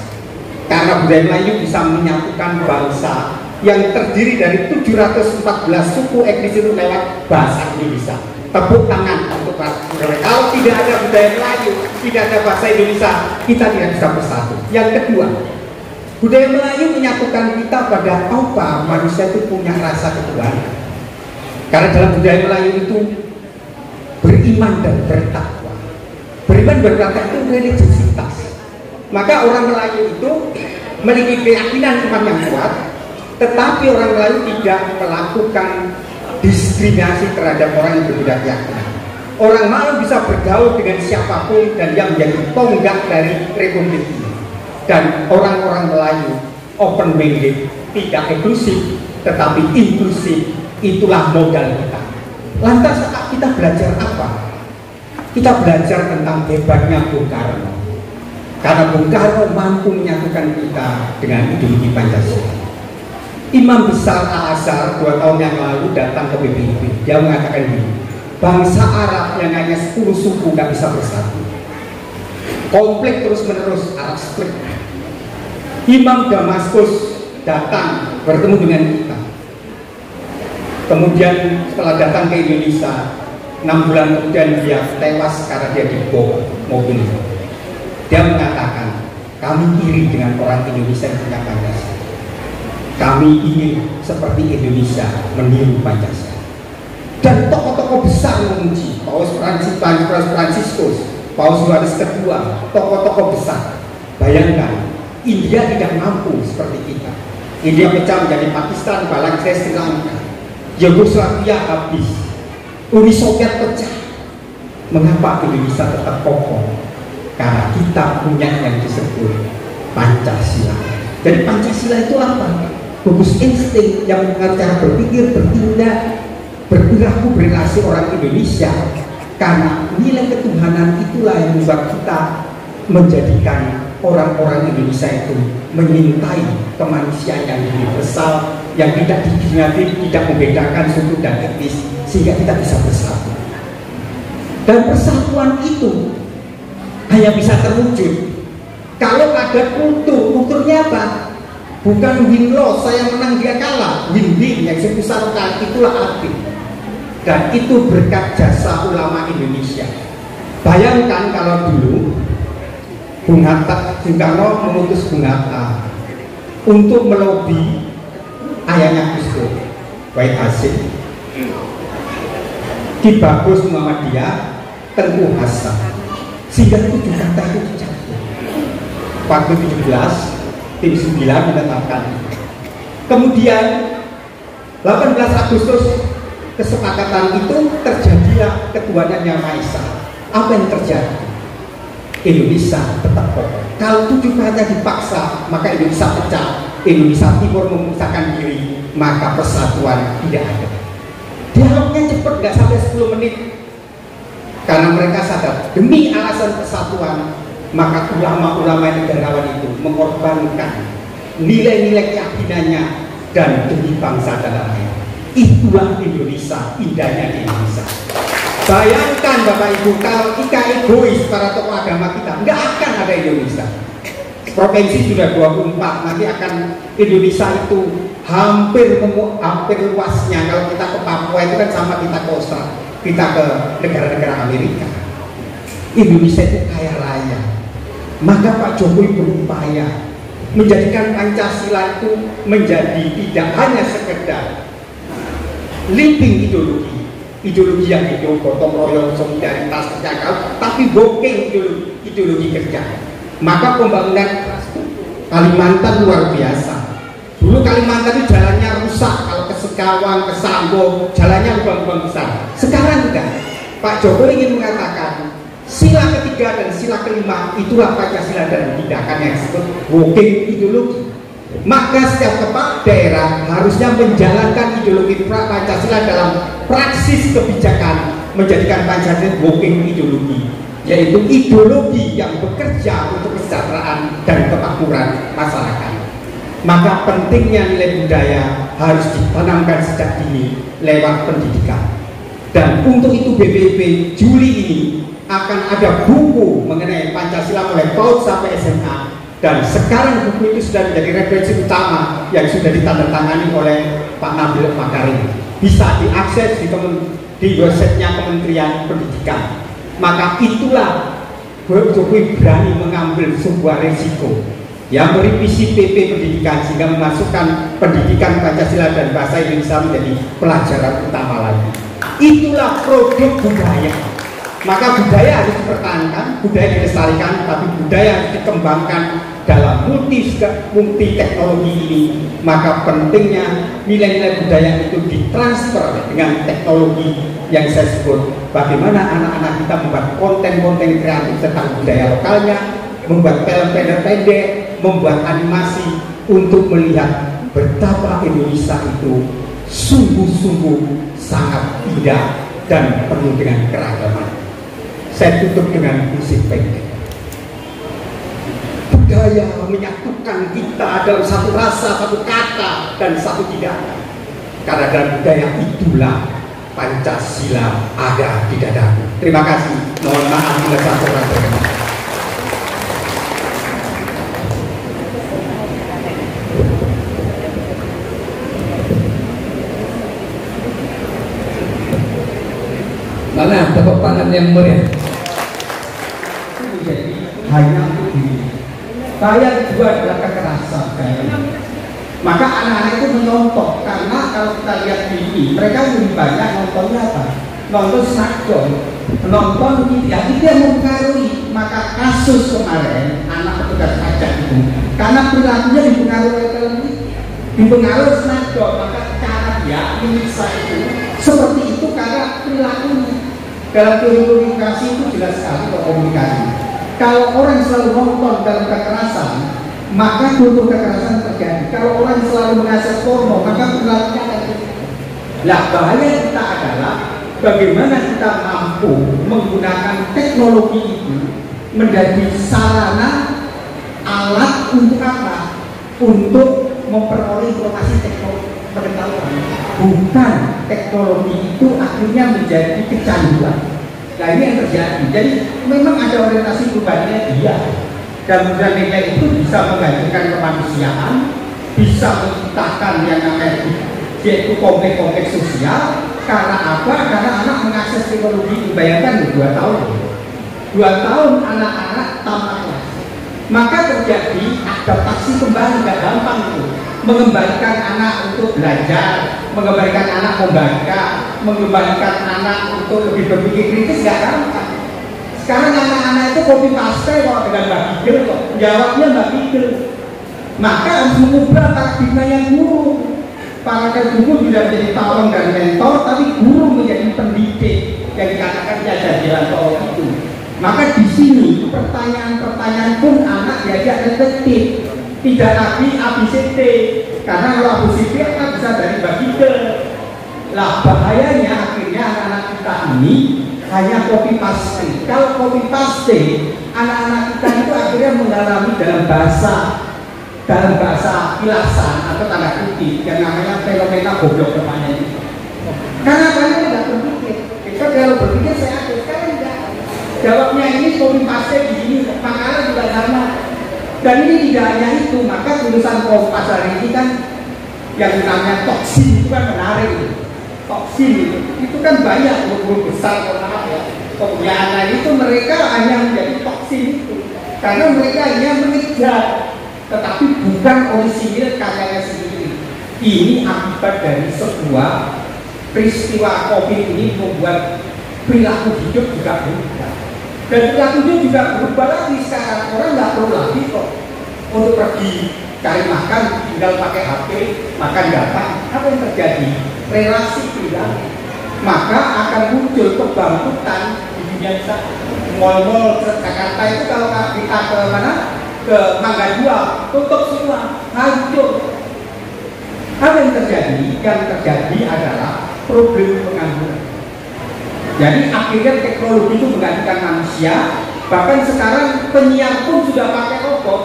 Karena budaya Melayu bisa menyatukan bangsa yang terdiri dari 714 suku etnis itu lewat bahasa Indonesia. Tepuk tangan untuk budaya. Kalau tidak ada budaya Melayu, tidak ada bahasa Indonesia, kita tidak bisa bersatu. Yang kedua, budaya Melayu menyatukan kita pada apa manusia itu punya rasa ketuhanan. Karena dalam budaya Melayu itu beriman dan bertakwa. Beriman bertakwa itu religiositas. Maka orang Melayu itu memiliki keyakinan iman yang kuat, tetapi orang Melayu tidak melakukan diskriminasi terhadap orang yang berbeda keyakinan. Orang Melayu bisa bergaul dengan siapapun dan yang menjadi tonggak dari republik ini. Dan orang-orang Melayu open minded, tidak eksklusif, tetapi inklusif. Itulah modal kita. Lantas kita belajar apa? Kita belajar tentang hebatnya Bung Karno. Karena Bung Karno mampu menyatukan kita dengan ideologi Pancasila. Imam besar Al-Azhar 2 tahun yang lalu datang ke PBB. Dia mengatakan ini, bangsa Arab yang hanya 10 suku nggak bisa bersatu. Konflik terus menerus, Arab split. Imam Damaskus datang bertemu dengan kita. Kemudian setelah datang ke Indonesia, 6 bulan kemudian dia tewas karena dia dibom mobil. Dia mengatakan, kami iri dengan orang Indonesia yang punya Pancasila. Kami ingin seperti Indonesia meniru Pancasila. Dan tokoh-tokoh besar memuji Paus Fransiskus, Paus Yohanes II, tokoh-tokoh besar. Bayangkan, India tidak mampu seperti kita. India pecah menjadi Pakistan, Bangladesh, Sri Lanka. Yugoslavia habis. Uni Soviet pecah. Mengapa Indonesia tetap kokoh? Karena kita punya yang disebut Pancasila. Jadi Pancasila itu apa? Gugus insting yang mengenai cara berpikir, bertindak, berperilaku, berrelasi orang Indonesia. Karena nilai ketuhanan itulah yang membuat kita menjadikan orang-orang Indonesia itu menyintai kemanusiaan yang universal, yang tidak didiskriminatif, tidak membedakan suku dan etnis, sehingga kita bisa bersatu. Dan persatuan itu hanya bisa terwujud kalau ada kulturnya apa? Bukan win-loss, saya menang dia kalah, win-win, yang sebesar itulah arti. Dan itu berkat jasa ulama Indonesia. Bayangkan kalau dulu Bung Hatta, Bung Karno memutus Bung Hatta untuk melobi ayahnya Gus Dur, Wahid Hasyim, Ki Bagus Muhammadiyah, Tengku Hasan, sehingga itu Jakarta itu jatuh. Waktu 17, tim 9 menetapkan. Kemudian 18 Agustus kesepakatan itu terjadilah ketuhanan Yang Maha Esa. Apa yang terjadi? Indonesia tetap kokoh. Kalau 7 kata dipaksa, maka Indonesia pecah. Indonesia Timur memisahkan diri, maka persatuan tidak ada. Dialognya cepat, nggak sampai 10 menit. Karena mereka sadar demi alasan persatuan, maka ulama-ulama negarawan itu mengorbankan nilai-nilai keyakinannya dan demi bangsa dan rakyat. Itulah Indonesia, indahnya di Indonesia. Bayangkan Bapak Ibu, kalau kita egois para tokoh agama kita, nggak akan ada Indonesia. Provinsi sudah 24, nanti akan Indonesia itu hampir luasnya. Kalau kita ke Papua itu kan sama kita ke Australia, kita ke negara-negara Amerika. Indonesia itu kaya raya. Maka Pak Jokowi berupaya menjadikan Pancasila itu menjadi tidak hanya sekedar living ideologi yang hidup, gotong royong, solidaritas, kerja, tapi bokeh ideologi kerja. Maka pembangunan Kalimantan luar biasa. Dulu Kalimantan itu jalannya rusak, kalau ke Sekawang, ke Sambo, jalannya lubang-lubang besar. Sekarang enggak. Pak Jokowi ingin mengatakan sila ketiga dan sila kelima itulah Pancasila dan tindakan yang disebut bokeh ideologi. Maka setiap kepala daerah harusnya menjalankan ideologi Pancasila dalam praksis kebijakan, menjadikan Pancasila working ideologi, yaitu ideologi yang bekerja untuk kesejahteraan dan kemakmuran masyarakat. Maka pentingnya nilai budaya harus ditanamkan sejak dini lewat pendidikan. Dan untuk itu BPIP Juli ini akan ada buku mengenai Pancasila mulai PAUD sampai SMA. Dan sekarang buku itu sudah menjadi referensi utama yang sudah ditandatangani oleh Pak Nabil Makarim. Bisa diakses di websitenya Kementerian Pendidikan. Maka itulah Jokowi berani mengambil sebuah risiko yang merevisi PP Pendidikan sehingga memasukkan pendidikan Pancasila dan bahasa Indonesia menjadi pelajaran utama lagi. Itulah produk budaya. Maka budaya harus dipertahankan, budaya dilestarikan, tapi budaya harus dikembangkan dalam multi teknologi ini. Maka pentingnya nilai-nilai budaya itu ditransfer dengan teknologi yang saya sebut. Bagaimana anak-anak kita membuat konten-konten kreatif tentang budaya lokalnya, membuat film-film pendek, membuat animasi untuk melihat betapa Indonesia itu sungguh-sungguh sangat indah dan penuh dengan keragaman. Saya tutup dengan musik pendek. Budaya menyatukan kita dalam satu rasa, satu kata, dan satu tindakan. Karena dalam budaya itulah Pancasila ada di dadaku. Terima kasih. Mohon maaf bila saya kurang berkenan. Mana tepuk tangan yang meriah? Hanya untuk diri. Yang kedua adalah kekerasan. Maka anak-anak itu menyontok karena kalau kita lihat TV, mereka lebih banyak nontonnya apa? nonton Smackdown, nonton ya itu yang mempengaruhi. Maka kasus kemarin anak petugas pajak itu karena perilakunya dipengaruhi oleh televisi, dipengaruhi Smackdown, maka cara dia menyiksa itu seperti itu karena perilakunya. Dalam teori komunikasi itu jelas sekali kok komunikasi. Kalau orang selalu nonton dalam kekerasan, maka kultur kekerasan terjadi. Kalau orang selalu mengakses porno, maka perilakunya akan terjadi. Nah, bahaya kita adalah bagaimana kita mampu menggunakan teknologi itu menjadi sarana alat untuk apa? Untuk memperoleh informasi teknologi pengetahuan. Bukan teknologi itu akhirnya menjadi kecanduan. Nah ini yang terjadi. Jadi memang ada orientasi perubahannya dia. Dan media itu bisa menggantikan kemanusiaan, bisa menciptakan yang namanya yaitu konflik-konflik sosial. Karena apa? Karena anak mengakses teknologi. Bayangkan 2 tahun. 2 tahun anak-anak tamat kelas. Maka terjadi adaptasi kembali, gak gampang itu. Mengembalikan anak untuk belajar, mengembalikan anak membaca, mengembalikan anak untuk lebih berpikir kritis, gak gampang. Sekarang anak-anak itu copy paste kok dengan Mbak Gigel kok, jawabnya Mbak Gigel. Maka harus mengubah paradigma yang buruk. Para guru tidak menjadi tolong dan mentor, tapi guru menjadi pendidik yang dikatakan jajaran tolong itu. Maka di sini pertanyaan-pertanyaan pun anak diajak reflektif, tidak lagi ABCD, karena kalau ABCD kan bisa dari Bagide. Lah bahayanya akhirnya anak-anak kita ini hanya copy paste. Kalau copy paste, anak-anak kita itu akhirnya mengalami dalam bahasa kilasan atau tanda kutip yang namanya fenomena goblok depannya itu. Karena kalian tidak berpikir. Kita kalau berpikir saya ada, sekarang tidak. Jawabnya ini copy paste di sini, makanan juga sama. Dan ini tidak hanya itu, maka tulisan Kompas hari ini kan yang namanya toksin itu kan menarik. Toksin itu kan banyak guru besar kemudian itu mereka hanya menjadi toksin itu karena mereka hanya mengejar, tetapi bukan orisinil karyanya sendiri. Ini akibat dari sebuah peristiwa COVID ini membuat perilaku hidup juga berubah. Dan perilaku hidup juga berubah lagi sekarang. Orang nggak perlu lagi kok untuk pergi cari makan, tinggal pakai HP, makan gampang. Apa yang terjadi? Relasi perilaku. Maka akan muncul kebangkitan di dunia kita. Mall-mall Jakarta itu kalau kita ke mana? Ke Mangga 2, tutup semua, hancur. Apa yang terjadi? Yang terjadi adalah problem pengangguran. Jadi akhirnya teknologi itu menggantikan manusia. Bahkan sekarang penyiar pun sudah pakai robot.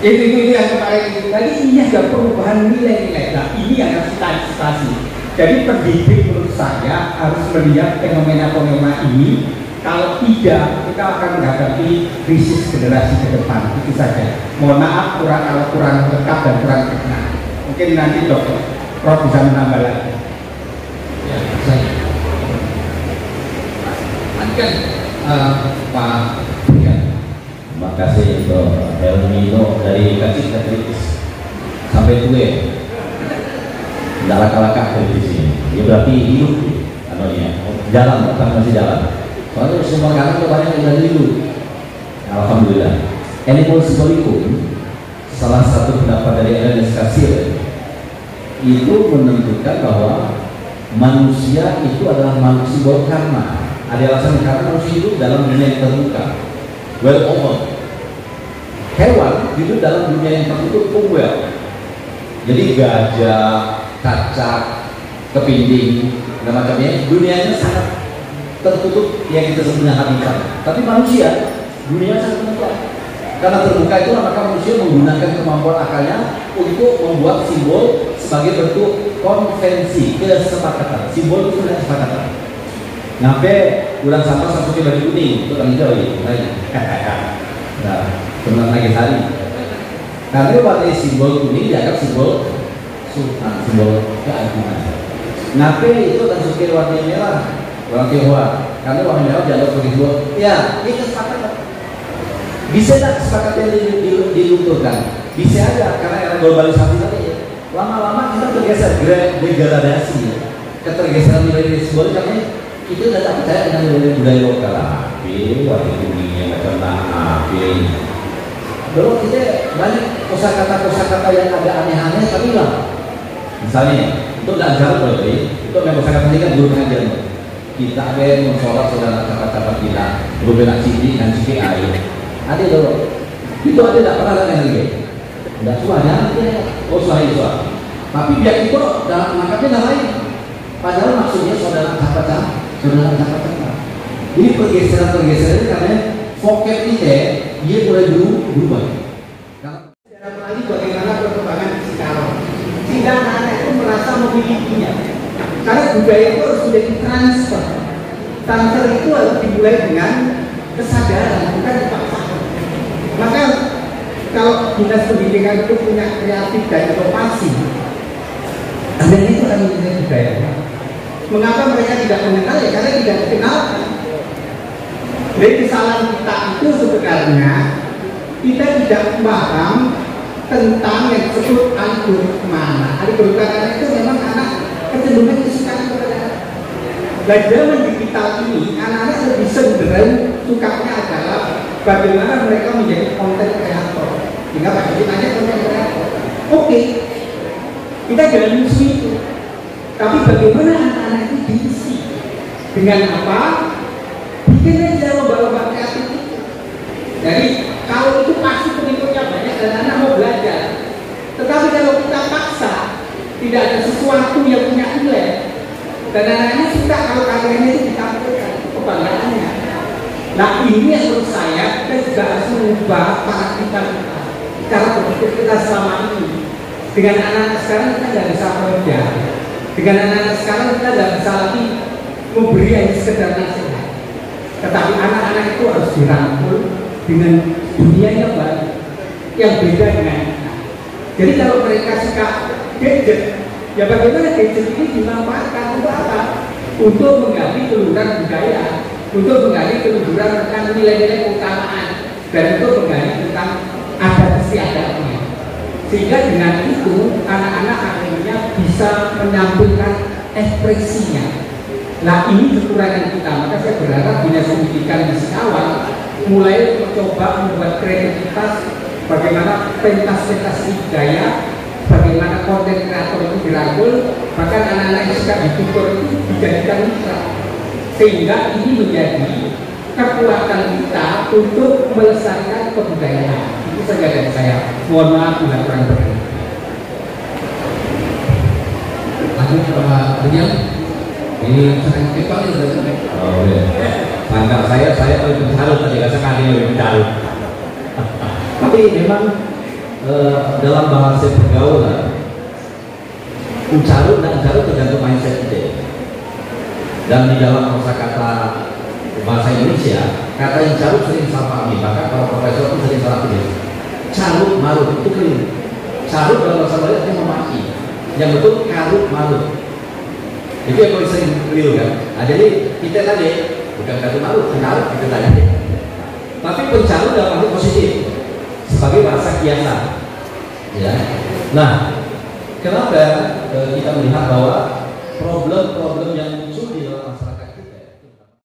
Itu yang kemarin itu. Jadi ini ada perubahan nilai-nilai. Nah ini yang harus kita antisipasi. Jadi pendidik menurut saya harus melihat fenomena-fenomena ini. Kalau tidak, kita akan menghadapi krisis generasi ke depan. Itu saja. Mohon maaf kalau kurang lengkap dan kurang berkenan. Mungkin nanti Dokter Prof bisa menambah lagi. Ya, saya. Kan Pak ya, terima kasih untuk Helmi itu dari kecil ke kritis sampai tua tidak laka-laka dari sini. Ya berarti hidup jalan, bukan masih jalan. Soalnya semua sekarang itu banyak yang dari hidup. Alhamdulillah. Animal Symbolikum, salah satu pendapat dari Ernest Cassirer itu menentukan bahwa manusia itu adalah makhluk simbol karma. Ada alasan karena manusia hidup dalam dunia yang terbuka, well open. Hewan hidup dalam dunia yang tertutup, well. Jadi gajah, cacak, kepiting, dan macamnya, dunianya sangat tertutup yang kita sebut dengan habitat. Tapi manusia, dunianya sangat terbuka. Karena terbuka itu maka manusia menggunakan kemampuan akalnya untuk membuat simbol sebagai bentuk konvensi, kesepakatan. Simbol itu adalah kesepakatan. Ngapain bulan sampah satu baju kuning itu kan hijau ya, nah teman lagi hari karena warna simbol kuning dianggap simbol sultan, simbol keagungan. Ngapain itu kan suka warna merah, warna Tionghoa karena warna merah dianggap sebagai simbol ya, ini kesepakatan. Bisa tak kesepakatan dilunturkan? Bisa aja karena era globalisasi tadi lama-lama kita tergeser degradasi. ketergeseran nilai simbolik karena kita udah tak percaya dengan nilai budaya lokal. Waktu kuningnya macam dulu kita banyak kosakata yang agak aneh-aneh tapi lah. Misalnya untuk belajar berarti untuk yang kosakata ini kan guru pengajian. Kita akan mensolat saudara kata-kata kita, berbeda ciri dan ciri air. Ada dulu. Itu ada tak pernah ada yang lagi. Tidak suanya, oh suai. Tapi biar itu dalam makanya lain. Padahal maksudnya saudara kata-kata. Ini pergeseran karena vocab kita dia mulai berubah. Secara Melayu bagaimana perkembangan Cikarang? Sehingga anak-anak itu merasa memilikinya. Karena budaya itu harus sudah ditransfer. Transfer itu harus dimulai dengan kesadaran, bukan dipaksakan. Maka kalau dinas pendidikan itu punya kreatif dan inovasi, dan itu akan menjadi budaya. Mengapa mereka tidak mengenal? Ya karena tidak dikenalkan. Jadi kesalahan kita itu sebenarnya kita tidak paham tentang yang disebut algoritma. Algoritma itu memang anak kecenderungan kesukaan kepada. Dan zaman digital ini anak-anak lebih cenderung sukanya adalah bagaimana mereka menjadi konten kreator. Sehingga Pak Jadi tanya konten kreator. Oke, kita jangan musuh itu. Tapi bagaimana anak-anak itu diisi? Dengan apa? Bikin aja lomba-lomba kreatif itu. Jadi kalau itu pasti pengikutnya banyak dan anak mau belajar. Tetapi kalau kita paksa, tidak ada sesuatu yang punya nilai, dan anak-anaknya suka kalau karyanya itu ditampilkan, kebanggaannya. Nah ini yang menurut saya kita juga harus mengubah paradigma kita, cara berpikir kita selama ini. Dengan anak-anak sekarang kita tidak bisa belajar. Dengan anak-anak sekarang kita tidak bisa lagi memberi hanya sekedar nasihat. Tetapi anak-anak itu harus dirangkul dengan dunia yang baru, yang beda dengan kita. Jadi kalau mereka suka gadget, ya bagaimana gadget ini dimanfaatkan untuk apa? Untuk menggali keluhuran budaya, untuk menggali keluhuran tentang nilai-nilai keutamaan, dan untuk menggali tentang adat istiadatnya. Sehingga dengan itu anak-anak akhirnya bisa menampilkan ekspresinya. Nah ini kekurangan kita, maka saya berharap dinas pendidikan di Singkawang mulai mencoba membuat kreativitas bagaimana pentas-pentas budaya, bagaimana konten kreator itu dirangkul, bahkan anak-anak yang suka ditutur itu dijadikan mitra, sehingga ini menjadi kekuatan kita untuk melestarikan kebudayaan. Itu saja dari saya. Mohon maaf bila kurang berkenan. Lanjut Pak Daniel. Ini sedang kita ini sudah selesai. Oh iya. Tanggal saya lebih berharap tadi sekali lebih berharap. Tapi memang dalam bahasa pergaulan ucarut dan carut tergantung mindset kita. Dan di dalam kosakata bahasa Indonesia kata yang carut sering salah pahami, bahkan para profesor pun sering salah tulis. Carut marut itu keliru. Carut dalam bahasa Bali artinya memaki. Yang betul karut marut. Itu yang paling sering keliru kan. Nah, jadi kita tadi bukan carut marut, pencarut kita tadi. Tapi pencarut dalam arti positif sebagai bahasa kiasan. Ya. Nah, kenapa kita melihat bahwa problem-problem yang